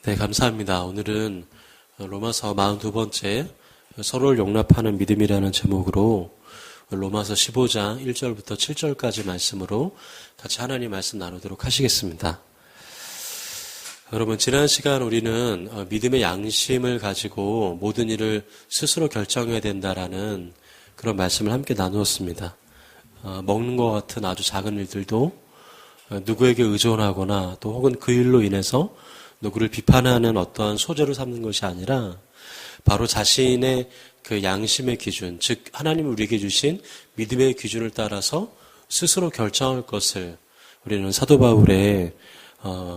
네, 감사합니다. 오늘은 로마서 42번째 서로를 용납하는 믿음이라는 제목으로 로마서 15장 1절부터 7절까지 말씀으로 같이 하나님 말씀 나누도록 하시겠습니다. 여러분, 지난 시간 우리는 믿음의 양심을 가지고 모든 일을 스스로 결정해야 된다라는 그런 말씀을 함께 나누었습니다. 먹는 것 같은 아주 작은 일들도 누구에게 의존하거나 또 혹은 그 일로 인해서 누구를 비판하는 어떠한 소재로 삼는 것이 아니라 바로 자신의 그 양심의 기준, 즉 하나님이 우리에게 주신 믿음의 기준을 따라서 스스로 결정할 것을 우리는 사도 바울의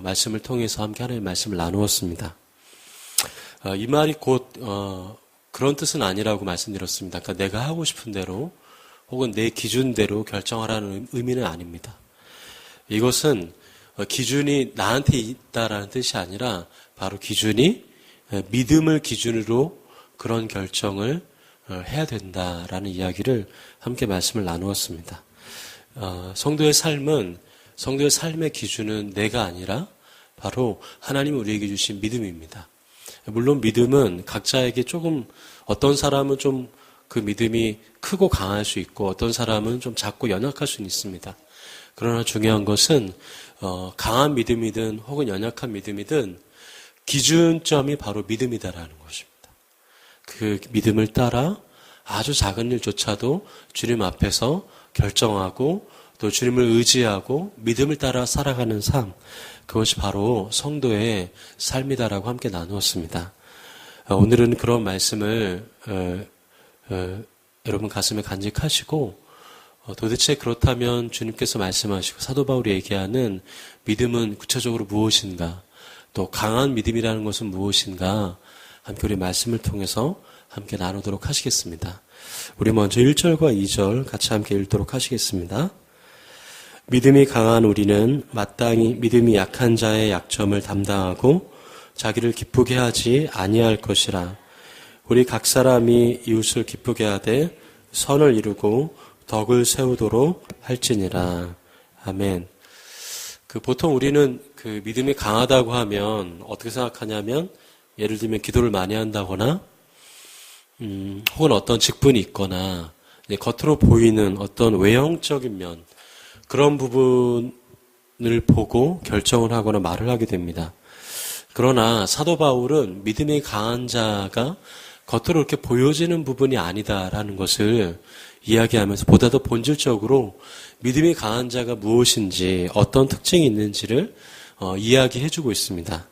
말씀을 통해서 함께 하나님의 말씀을 나누었습니다. 이 말이 곧 그런 뜻은 아니라고 말씀드렸습니다. 그러니까 내가 하고 싶은 대로 혹은 내 기준대로 결정하라는 의미는 아닙니다. 이것은 기준이 나한테 있다라는 뜻이 아니라 바로 기준이 믿음을 기준으로 그런 결정을 해야 된다라는 이야기를 함께 말씀을 나누었습니다. 성도의 삶의 기준은 내가 아니라 바로 하나님이 우리에게 주신 믿음입니다. 물론 믿음은 각자에게 조금 어떤 사람은 좀 그 믿음이 크고 강할 수 있고 어떤 사람은 좀 작고 연약할 수는 있습니다. 그러나 중요한 것은 강한 믿음이든 혹은 연약한 믿음이든 기준점이 바로 믿음이다라는 것입니다. 그 믿음을 따라 아주 작은 일조차도 주님 앞에서 결정하고 또 주님을 의지하고 믿음을 따라 살아가는 삶, 그것이 바로 성도의 삶이다라고 함께 나누었습니다. 오늘은 그런 말씀을 여러분 가슴에 간직하시고 도대체 그렇다면 주님께서 말씀하시고 사도 바울이 얘기하는 믿음은 구체적으로 무엇인가, 또 강한 믿음이라는 것은 무엇인가 함께 우리 말씀을 통해서 함께 나누도록 하시겠습니다. 우리 먼저 1절과 2절 같이 함께 읽도록 하시겠습니다. 믿음이 강한 우리는 마땅히 믿음이 약한 자의 약점을 담당하고 자기를 기쁘게 하지 아니할 것이라. 우리 각 사람이 이웃을 기쁘게 하되 선을 이루고 덕을 세우도록 할지니라. 아멘. 보통 우리는 그 믿음이 강하다고 하면 어떻게 생각하냐면 예를 들면 기도를 많이 한다거나 혹은 어떤 직분이 있거나 겉으로 보이는 어떤 외형적인 면 그런 부분을 보고 결정을 하거나 말을 하게 됩니다. 그러나 사도 바울은 믿음이 강한 자가 겉으로 이렇게 보여지는 부분이 아니다라는 것을 이야기하면서 보다 더 본질적으로 믿음이 강한 자가 무엇인지 어떤 특징이 있는지를 이야기해주고 있습니다.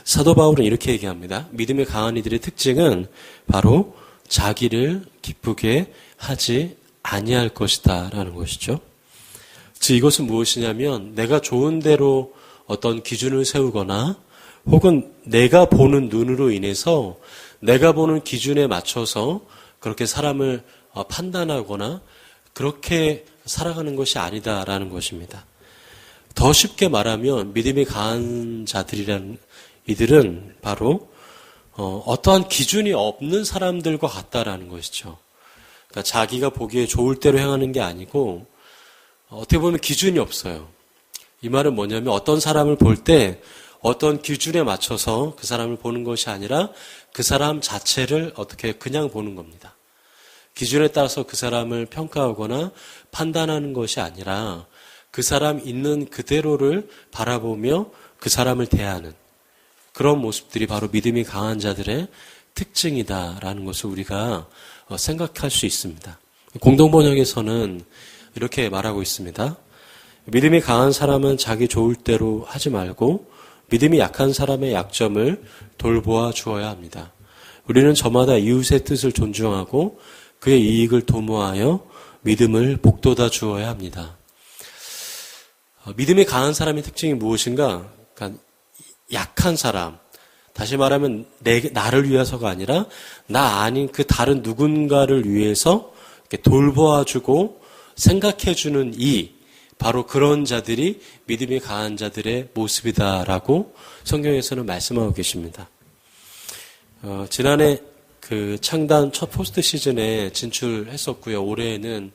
사도 바울은 이렇게 얘기합니다. 믿음이 강한 이들의 특징은 바로 자기를 기쁘게 하지 아니할 것이다 라는 것이죠. 즉 이것은 무엇이냐면 내가 좋은 대로 어떤 기준을 세우거나 혹은 내가 보는 눈으로 인해서 내가 보는 기준에 맞춰서 그렇게 사람을 판단하거나 그렇게 살아가는 것이 아니다라는 것입니다. 더 쉽게 말하면 믿음이 강한 자들이란 이들은 바로 어떠한 기준이 없는 사람들과 같다라는 것이죠. 그러니까 자기가 보기에 좋을 대로 행하는 게 아니고 어떻게 보면 기준이 없어요. 이 말은 뭐냐면 어떤 사람을 볼 때 어떤 기준에 맞춰서 그 사람을 보는 것이 아니라 그 사람 자체를 어떻게 그냥 보는 겁니다. 기준에 따라서 그 사람을 평가하거나 판단하는 것이 아니라 그 사람 있는 그대로를 바라보며 그 사람을 대하는 그런 모습들이 바로 믿음이 강한 자들의 특징이다라는 것을 우리가 생각할 수 있습니다. 공동번역에서는 이렇게 말하고 있습니다. 믿음이 강한 사람은 자기 좋을 대로 하지 말고 믿음이 약한 사람의 약점을 돌보아 주어야 합니다. 우리는 저마다 이웃의 뜻을 존중하고 그의 이익을 도모하여 믿음을 복돋아 주어야 합니다. 믿음이 강한 사람의 특징이 무엇인가? 그러니까 약한 사람, 다시 말하면 나를 위해서가 아니라 나 아닌 그 다른 누군가를 위해서 이렇게 돌보아주고 생각해주는 바로 그런 자들이 믿음이 강한 자들의 모습이다라고 성경에서는 말씀하고 계십니다. 지난해 그 창단 첫 포스트 시즌에 진출했었고요. 올해에는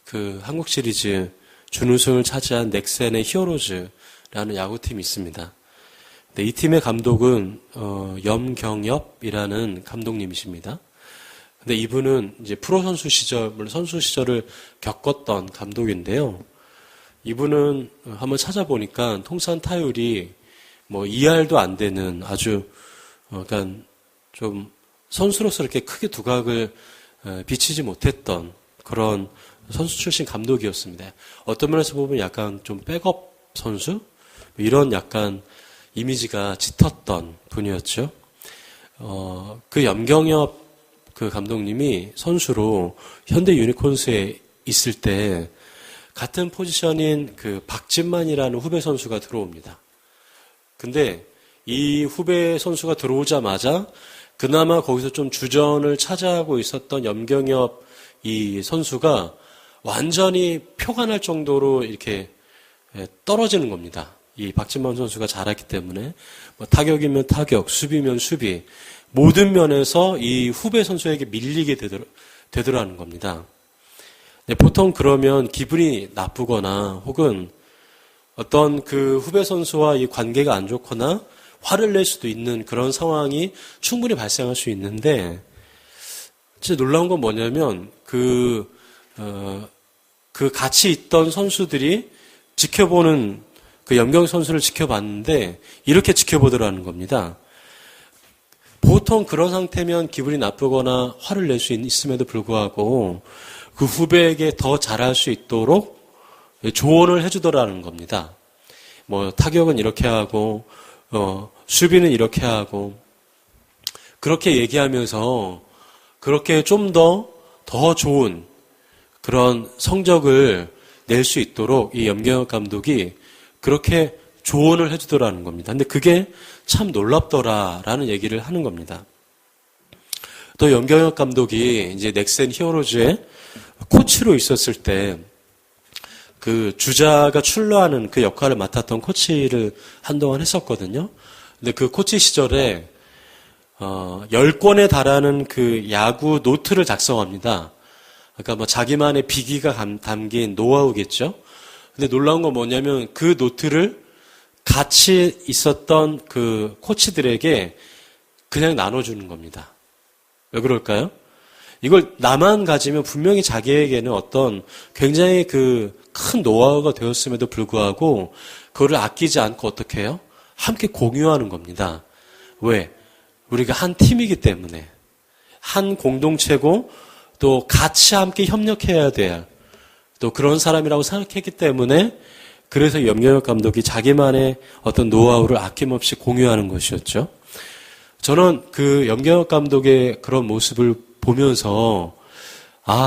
그 한국 시리즈 준우승을 차지한 넥센의 히어로즈라는 야구팀이 있습니다. 네, 이 팀의 감독은 염경엽이라는 감독님이십니다. 근데 이분은 이제 프로 선수 시절, 물론 선수 시절을 겪었던 감독인데요. 이분은 한번 찾아보니까 통산 타율이 뭐 2할도 안 되는 아주 그러니까 좀 선수로서 이렇게 크게 두각을 비치지 못했던 그런 선수 출신 감독이었습니다. 어떤 면에서 보면 약간 좀 백업 선수? 이런 약간 이미지가 짙었던 분이었죠. 그 염경엽 그 감독님이 선수로 현대 유니콘스에 있을 때 같은 포지션인 그 박진만이라는 후배 선수가 들어옵니다. 근데 이 후배 선수가 들어오자마자 그나마 거기서 좀 주전을 차지하고 있었던 염경엽 이 선수가 완전히 표가 날 정도로 이렇게 떨어지는 겁니다. 이 박진만 선수가 잘했기 때문에 뭐 타격이면 타격, 수비면 수비 모든 면에서 이 후배 선수에게 밀리게 되더라는 겁니다. 네, 보통 그러면 기분이 나쁘거나 혹은 어떤 그 후배 선수와 이 관계가 안 좋거나 화를 낼 수도 있는 그런 상황이 충분히 발생할 수 있는데 진짜 놀라운 건 뭐냐면 그 같이 있던 선수들이 지켜보는 그 염경 선수를 지켜봤는데 이렇게 지켜보더라는 겁니다. 보통 그런 상태면 기분이 나쁘거나 화를 낼 수 있음에도 불구하고 그 후배에게 더 잘할 수 있도록 조언을 해주더라는 겁니다. 뭐 타격은 이렇게 하고 수비는 이렇게 하고 그렇게 얘기하면서 그렇게 좀 더 좋은 그런 성적을 낼 수 있도록 이 염경엽 감독이 그렇게 조언을 해주더라는 겁니다. 근데 그게 참 놀랍더라라는 얘기를 하는 겁니다. 또 염경엽 감독이 이제 넥센 히어로즈의 코치로 있었을 때 그 주자가 출루하는 그 역할을 맡았던 코치를 한동안 했었거든요. 근데 그 코치 시절에 10권에 달하는 그 야구 노트를 작성합니다. 그러니까 뭐 자기만의 비기가 담긴 노하우겠죠. 근데 놀라운 건 뭐냐면 그 노트를 같이 있었던 그 코치들에게 그냥 나눠주는 겁니다. 왜 그럴까요? 이걸 나만 가지면 분명히 자기에게는 어떤 굉장히 그 큰 노하우가 되었음에도 불구하고 그거를 아끼지 않고 어떻게 해요? 함께 공유하는 겁니다. 왜? 우리가 한 팀이기 때문에 한 공동체고 또 같이 함께 협력해야 돼야 또 그런 사람이라고 생각했기 때문에 그래서 염경엽 감독이 자기만의 어떤 노하우를 아낌없이 공유하는 것이었죠. 저는 그 염경엽 감독의 그런 모습을 보면서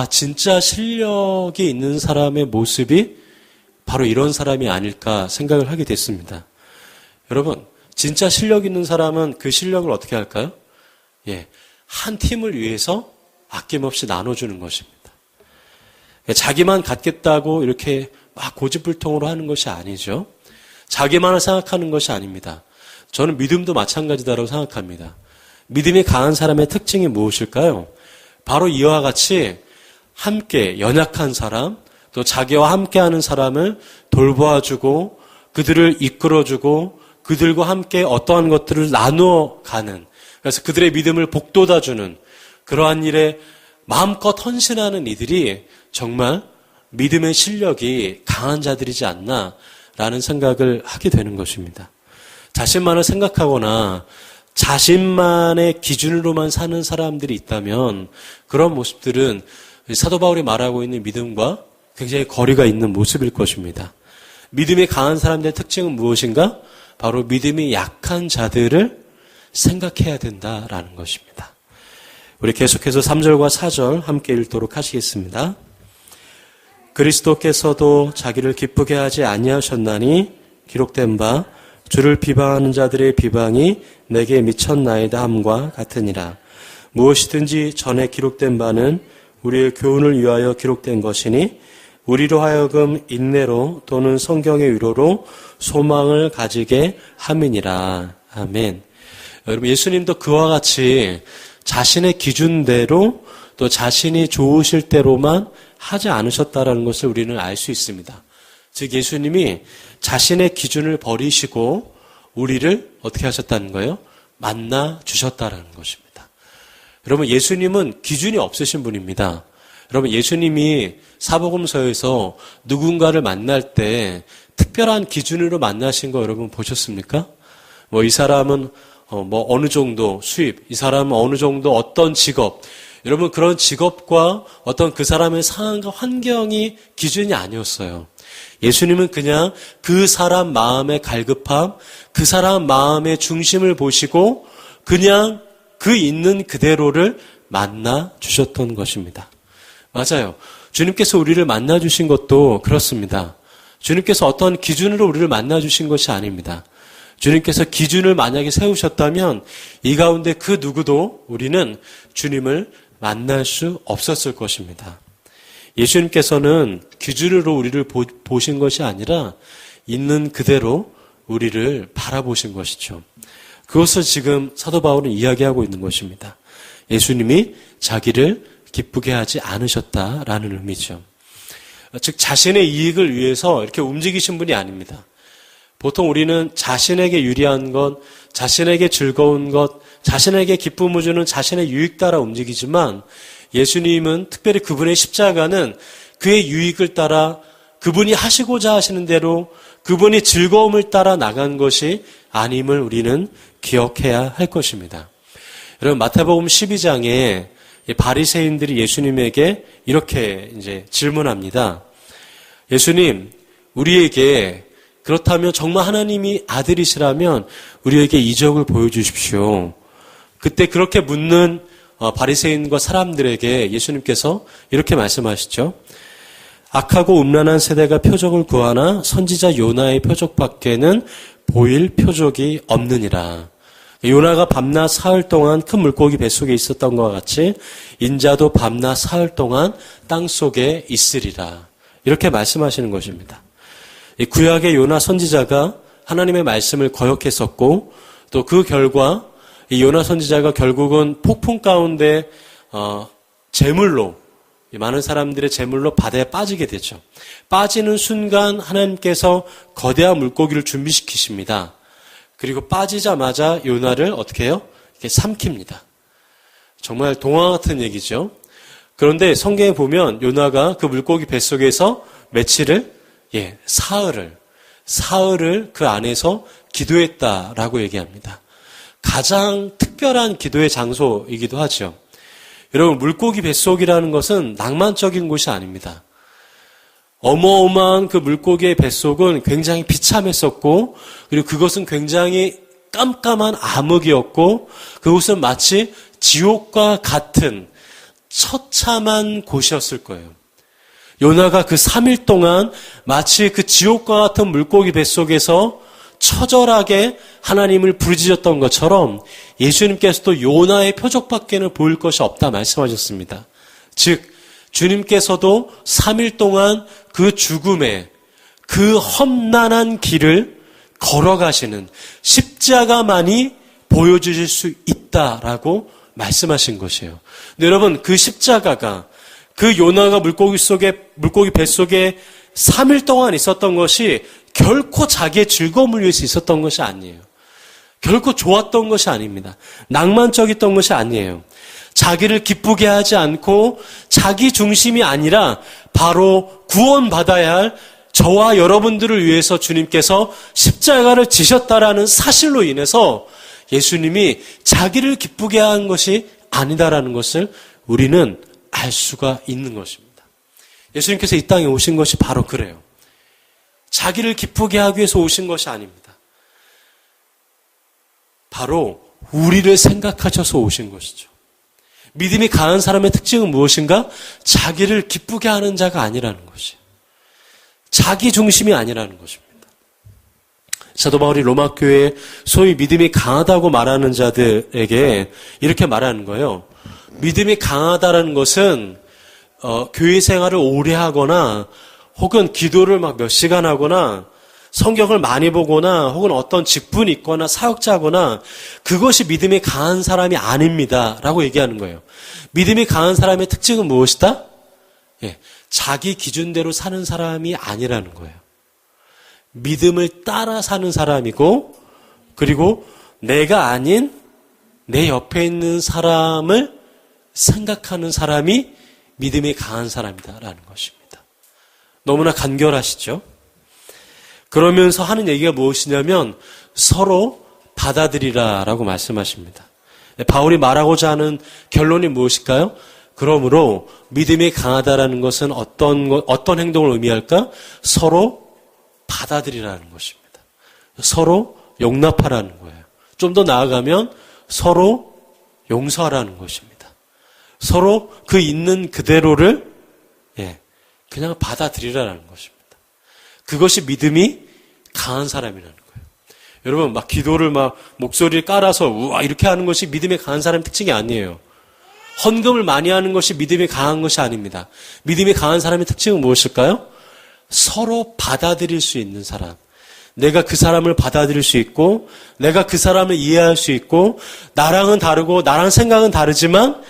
진짜 실력이 있는 사람의 모습이 바로 이런 사람이 아닐까 생각을 하게 됐습니다. 여러분, 진짜 실력 있는 사람은 그 실력을 어떻게 할까요? 한 팀을 위해서 아낌없이 나눠주는 것입니다. 자기만 갖겠다고 이렇게 막 고집불통으로 하는 것이 아니죠. 자기만을 생각하는 것이 아닙니다. 저는 믿음도 마찬가지다라고 생각합니다. 믿음이 강한 사람의 특징이 무엇일까요? 바로 이와 같이 함께 연약한 사람, 또 자기와 함께하는 사람을 돌보아주고 그들을 이끌어주고 그들과 함께 어떠한 것들을 나누어 가는, 그래서 그들의 믿음을 복돋아주는 그러한 일에 마음껏 헌신하는 이들이 정말 믿음의 실력이 강한 자들이지 않나라는 생각을 하게 되는 것입니다. 자신만을 생각하거나 자신만의 기준으로만 사는 사람들이 있다면 그런 모습들은 사도 바울이 말하고 있는 믿음과 굉장히 거리가 있는 모습일 것입니다. 믿음이 강한 사람들의 특징은 무엇인가? 바로 믿음이 약한 자들을 생각해야 된다라는 것입니다. 우리 계속해서 3절과 4절 함께 읽도록 하시겠습니다. 그리스도께서도 자기를 기쁘게 하지 아니하셨나니 기록된 바 주를 비방하는 자들의 비방이 내게 미쳤나이다 함과 같으니라. 무엇이든지 전에 기록된 바는 우리의 교훈을 위하여 기록된 것이니 우리로 하여금 인내로 또는 성경의 위로로 소망을 가지게 함이니라. 아멘. 여러분, 예수님도 그와 같이 자신의 기준대로 또 자신이 좋으실 대로만 하지 않으셨다라는 것을 우리는 알 수 있습니다. 즉 예수님이 자신의 기준을 버리시고 우리를 어떻게 하셨다는 거예요? 만나 주셨다라는 것입니다. 여러분, 예수님은 기준이 없으신 분입니다. 여러분, 예수님이 사복음서에서 누군가를 만날 때 특별한 기준으로 만나신 거 여러분 보셨습니까? 이 사람은 어느 정도 수입, 이 사람은 어느 정도 어떤 직업, 여러분 그런 직업과 어떤 그 사람의 상황과 환경이 기준이 아니었어요. 예수님은 그냥 그 사람 마음의 갈급함, 그 사람 마음의 중심을 보시고 그냥 그 있는 그대로를 만나 주셨던 것입니다. 맞아요. 주님께서 우리를 만나 주신 것도 그렇습니다. 주님께서 어떤 기준으로 우리를 만나 주신 것이 아닙니다. 주님께서 기준을 만약에 세우셨다면 이 가운데 그 누구도 우리는 주님을 만날 수 없었을 것입니다. 예수님께서는 기준으로 우리를 보신 것이 아니라 있는 그대로 우리를 바라보신 것이죠. 그것을 지금 사도 바울은 이야기하고 있는 것입니다. 예수님이 자기를 기쁘게 하지 않으셨다라는 의미죠. 즉 자신의 이익을 위해서 이렇게 움직이신 분이 아닙니다. 보통 우리는 자신에게 유리한 것, 자신에게 즐거운 것, 자신에게 기쁨을 주는 자신의 유익 따라 움직이지만 예수님은 특별히 그분의 십자가는 그의 유익을 따라 그분이 하시고자 하시는 대로 그분이 즐거움을 따라 나간 것이 아님을 우리는 기억해야 할 것입니다. 여러분 마태복음 12장에 바리새인들이 예수님에게 이렇게 이제 질문합니다. 예수님, 우리에게 그렇다면 정말 하나님이 아들이시라면 우리에게 이적을 보여주십시오. 그때 그렇게 묻는 바리새인과 사람들에게 예수님께서 이렇게 말씀하시죠. 악하고 음란한 세대가 표적을 구하나 선지자 요나의 표적밖에는 보일 표적이 없느니라. 요나가 밤낮 사흘 동안 큰 물고기 뱃속에 있었던 것과 같이 인자도 밤낮 사흘 동안 땅속에 있으리라. 이렇게 말씀하시는 것입니다. 이 구약의 요나 선지자가 하나님의 말씀을 거역했었고 또 그 결과 이 요나 선지자가 결국은 폭풍 가운데 제물로 많은 사람들의 제물로 바다에 빠지게 되죠. 빠지는 순간 하나님께서 거대한 물고기를 준비시키십니다. 그리고 빠지자마자 요나를 어떻게 해요? 이렇게 삼킵니다. 정말 동화 같은 얘기죠. 그런데 성경에 보면 요나가 그 물고기 뱃속에서 며칠을 사흘을 그 안에서 기도했다라고 얘기합니다. 가장 특별한 기도의 장소이기도 하죠. 여러분 물고기 뱃속이라는 것은 낭만적인 곳이 아닙니다. 어마어마한 그 물고기의 뱃속은 굉장히 비참했었고 그리고 그것은 굉장히 깜깜한 암흑이었고 그곳은 마치 지옥과 같은 처참한 곳이었을 거예요. 요나가 그 3일 동안 마치 그 지옥과 같은 물고기 뱃속에서 처절하게 하나님을 부르짖었던 것처럼 예수님께서도 요나의 표적밖에는 보일 것이 없다 말씀하셨습니다. 즉 주님께서도 3일 동안 그 죽음의 그 험난한 길을 걸어가시는 십자가만이 보여주실 수 있다라고 말씀하신 것이에요. 근데 여러분 그 십자가가 그 요나가 물고기 뱃속에 3일 동안 있었던 것이 결코 자기의 즐거움을 위해서 있었던 것이 아니에요. 결코 좋았던 것이 아닙니다. 낭만적이었던 것이 아니에요. 자기를 기쁘게 하지 않고 자기 중심이 아니라 바로 구원받아야 할 저와 여러분들을 위해서 주님께서 십자가를 지셨다라는 사실로 인해서 예수님이 자기를 기쁘게 한 것이 아니다라는 것을 우리는 알 수가 있는 것입니다. 예수님께서 이 땅에 오신 것이 바로 그래요. 자기를 기쁘게 하기 위해서 오신 것이 아닙니다. 바로 우리를 생각하셔서 오신 것이죠. 믿음이 강한 사람의 특징은 무엇인가? 자기를 기쁘게 하는 자가 아니라는 것이에요. 자기 중심이 아니라는 것입니다. 사도 바울이 로마 교회에 소위 믿음이 강하다고 말하는 자들에게 이렇게 말하는 거예요. 믿음이 강하다라는 것은 교회 생활을 오래 하거나 혹은 기도를 막 몇 시간 하거나 성경을 많이 보거나 혹은 어떤 직분이 있거나 사역자거나 그것이 믿음이 강한 사람이 아닙니다 라고 얘기하는 거예요. 믿음이 강한 사람의 특징은 무엇이다? 자기 기준대로 사는 사람이 아니라는 거예요. 믿음을 따라 사는 사람이고 그리고 내가 아닌 내 옆에 있는 사람을 생각하는 사람이 믿음이 강한 사람이다라는 것입니다. 너무나 간결하시죠? 그러면서 하는 얘기가 무엇이냐면 서로 받아들이라라고 말씀하십니다. 바울이 말하고자 하는 결론이 무엇일까요? 그러므로 믿음이 강하다라는 것은 어떤 행동을 의미할까? 서로 받아들이라는 것입니다. 서로 용납하라는 거예요. 좀 더 나아가면 서로 용서하라는 것입니다. 서로 그 있는 그대로를 그냥 받아들이라는 것입니다. 그것이 믿음이 강한 사람이라는 거예요. 여러분 막 기도를 막 목소리를 깔아서 우와 이렇게 하는 것이 믿음이 강한 사람의 특징이 아니에요. 헌금을 많이 하는 것이 믿음이 강한 것이 아닙니다. 믿음이 강한 사람의 특징은 무엇일까요? 서로 받아들일 수 있는 사람. 내가 그 사람을 받아들일 수 있고 내가 그 사람을 이해할 수 있고 나랑은 다르고 나랑 생각은 다르지만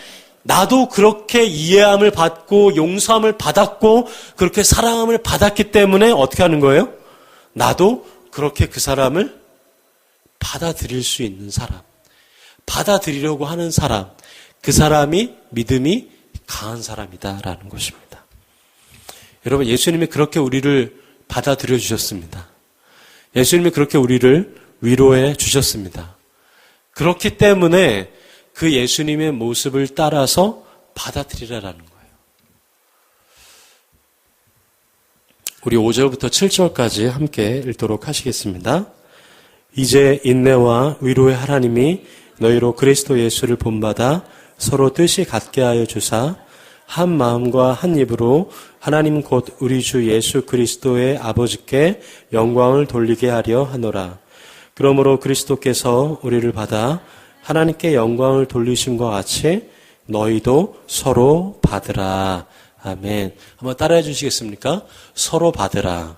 나도 그렇게 이해함을 받고 용서함을 받았고 그렇게 사랑함을 받았기 때문에 어떻게 하는 거예요? 나도 그렇게 그 사람을 받아들일 수 있는 사람. 받아들이려고 하는 사람. 그 사람이 믿음이 강한 사람이다라는 것입니다. 여러분 예수님이 그렇게 우리를 받아들여 주셨습니다. 예수님이 그렇게 우리를 위로해 주셨습니다. 그렇기 때문에 그 예수님의 모습을 따라서 받아들이라라는 거예요. 우리 5절부터 7절까지 함께 읽도록 하시겠습니다. 이제 인내와 위로의 하나님이 너희로 그리스도 예수를 본받아 서로 뜻이 같게 하여 주사 한 마음과 한 입으로 하나님 곧 우리 주 예수 그리스도의 아버지께 영광을 돌리게 하려 하노라. 그러므로 그리스도께서 우리를 받아 하나님께 영광을 돌리심과 같이 너희도 서로 받으라. 아멘. 한번 따라해 주시겠습니까? 서로 받으라.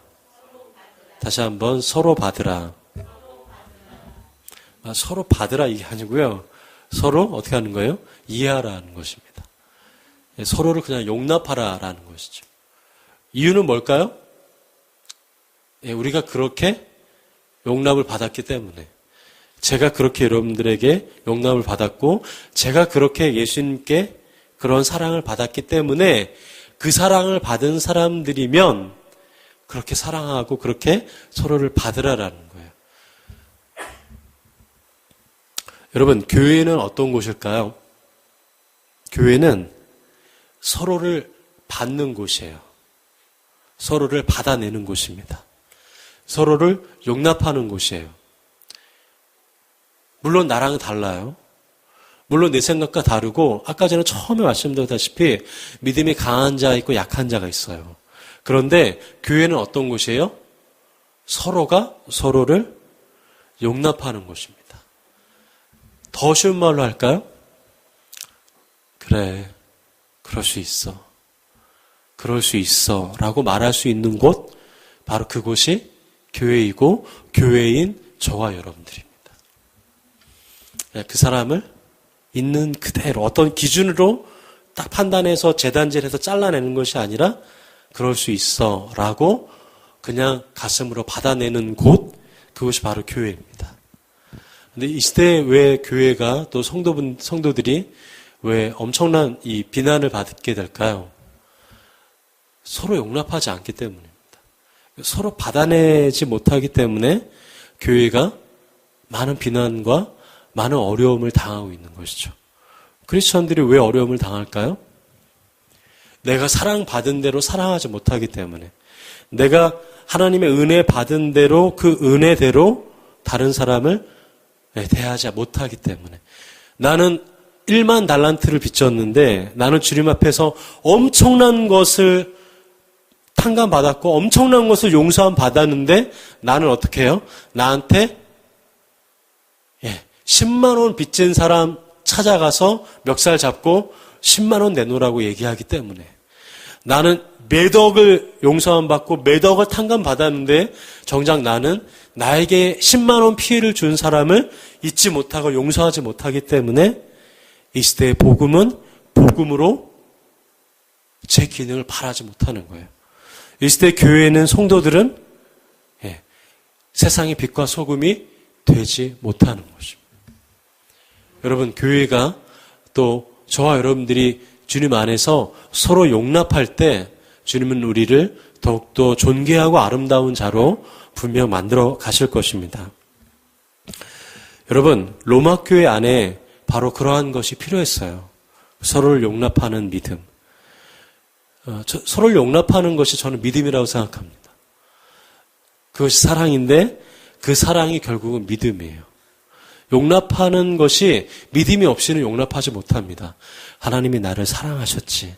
다시 한번 서로 받으라. 서로 받으라 이게 아니고요. 서로 어떻게 하는 거예요? 이해하라는 것입니다. 서로를 그냥 용납하라라는 것이죠. 이유는 뭘까요? 우리가 그렇게 용납을 받았기 때문에 제가 그렇게 여러분들에게 용납을 받았고 제가 그렇게 예수님께 그런 사랑을 받았기 때문에 그 사랑을 받은 사람들이면 그렇게 사랑하고 그렇게 서로를 받으라라는 거예요. 여러분 교회는 어떤 곳일까요? 교회는 서로를 받는 곳이에요. 서로를 받아내는 곳입니다. 서로를 용납하는 곳이에요. 물론 나랑은 달라요. 물론 내 생각과 다르고 아까 전에 처음에 말씀드렸다시피 믿음이 강한 자 있고 약한 자가 있어요. 그런데 교회는 어떤 곳이에요? 서로가 서로를 용납하는 곳입니다. 더 쉬운 말로 할까요? 그래, 그럴 수 있어. 그럴 수 있어 라고 말할 수 있는 곳, 바로 그곳이 교회이고 교회인 저와 여러분들입니다. 그 사람을 있는 그대로 어떤 기준으로 딱 판단해서 재단질해서 잘라내는 것이 아니라 그럴 수 있어 라고 그냥 가슴으로 받아내는 곳, 그것이 바로 교회입니다. 근데 이 시대에 왜 교회가 또 성도들이 왜 엄청난 이 비난을 받게 될까요? 서로 용납하지 않기 때문입니다. 서로 받아내지 못하기 때문에 교회가 많은 비난과 많은 어려움을 당하고 있는 것이죠. 크리스천들이 왜 어려움을 당할까요? 내가 사랑받은 대로 사랑하지 못하기 때문에, 내가 하나님의 은혜 받은 대로 그 은혜대로 다른 사람을 대하지 못하기 때문에, 나는 1만 달란트를 빚졌는데 나는 주님 앞에서 엄청난 것을 탕감받았고 엄청난 것을 용서함 받았는데 나는 어떻게 해요? 나한테 10만 원 빚진 사람 찾아가서 멱살 잡고 10만 원 내놓으라고 얘기하기 때문에, 나는 매덕을 용서함 받고 매덕을 탕감 받았는데 정작 나는 나에게 10만 원 피해를 준 사람을 잊지 못하고 용서하지 못하기 때문에 이 시대의 복음은 복음으로 제 기능을 발하지 못하는 거예요. 이 시대 교회에 있는 성도들은 세상의 빛과 소금이 되지 못하는 것입니다. 여러분, 교회가 또 저와 여러분들이 주님 안에서 서로 용납할 때 주님은 우리를 더욱더 존귀하고 아름다운 자로 분명 만들어 가실 것입니다. 여러분, 로마 교회 안에 바로 그러한 것이 필요했어요. 서로를 용납하는 믿음. 서로를 용납하는 것이 저는 믿음이라고 생각합니다. 그것이 사랑인데 그 사랑이 결국은 믿음이에요. 용납하는 것이 믿음이 없이는 용납하지 못합니다. 하나님이 나를 사랑하셨지.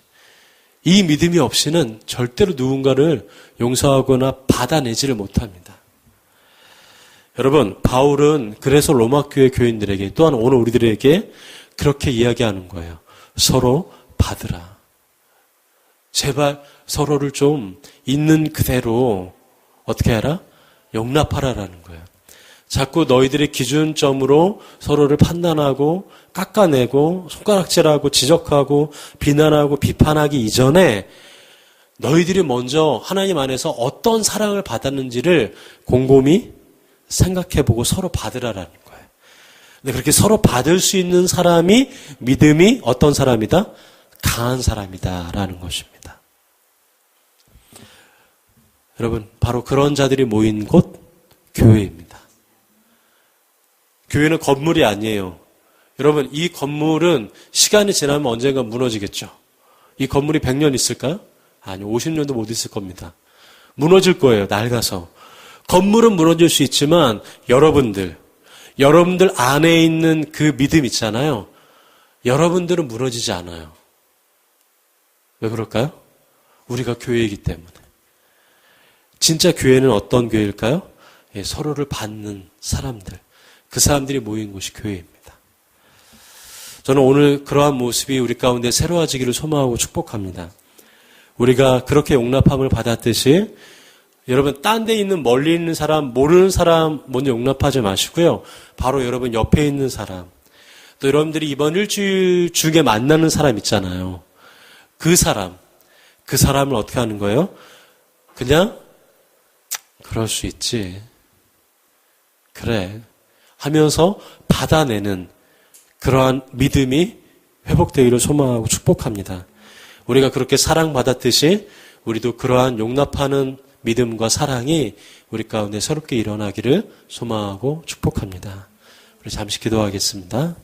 이 믿음이 없이는 절대로 누군가를 용서하거나 받아내지를 못합니다. 여러분, 바울은 그래서 로마 교회 교인들에게 또한 오늘 우리들에게 그렇게 이야기하는 거예요. 서로 받으라. 제발 서로를 좀 있는 그대로 어떻게 하라? 용납하라라는 거예요. 자꾸 너희들의 기준점으로 서로를 판단하고 깎아내고 손가락질하고 지적하고 비난하고 비판하기 이전에 너희들이 먼저 하나님 안에서 어떤 사랑을 받았는지를 곰곰이 생각해보고 서로 받으라라는 거예요. 근데 그렇게 서로 받을 수 있는 사람이 믿음이 어떤 사람이다? 강한 사람이다라는 것입니다. 여러분, 바로 그런 자들이 모인 곳 교회입니다. 교회는 건물이 아니에요. 여러분, 이 건물은 시간이 지나면 언젠가 무너지겠죠. 이 건물이 100년 있을까요? 아니요, 50년도 못 있을 겁니다. 무너질 거예요, 낡아서. 건물은 무너질 수 있지만 여러분들 안에 있는 그 믿음 있잖아요. 여러분들은 무너지지 않아요. 왜 그럴까요? 우리가 교회이기 때문에. 진짜 교회는 어떤 교회일까요? 예, 서로를 받는 사람들. 그 사람들이 모인 곳이 교회입니다. 저는 오늘 그러한 모습이 우리 가운데 새로워지기를 소망하고 축복합니다. 우리가 그렇게 용납함을 받았듯이 여러분, 딴 데 있는 멀리 있는 사람, 모르는 사람 먼저 용납하지 마시고요. 바로 여러분 옆에 있는 사람, 또 여러분들이 이번 일주일 중에 만나는 사람 있잖아요. 그 사람을 어떻게 하는 거예요? 그냥 그럴 수 있지. 그래. 하면서 받아내는 그러한 믿음이 회복되기를 소망하고 축복합니다. 우리가 그렇게 사랑받았듯이 우리도 그러한 용납하는 믿음과 사랑이 우리 가운데 새롭게 일어나기를 소망하고 축복합니다. 우리 잠시 기도하겠습니다.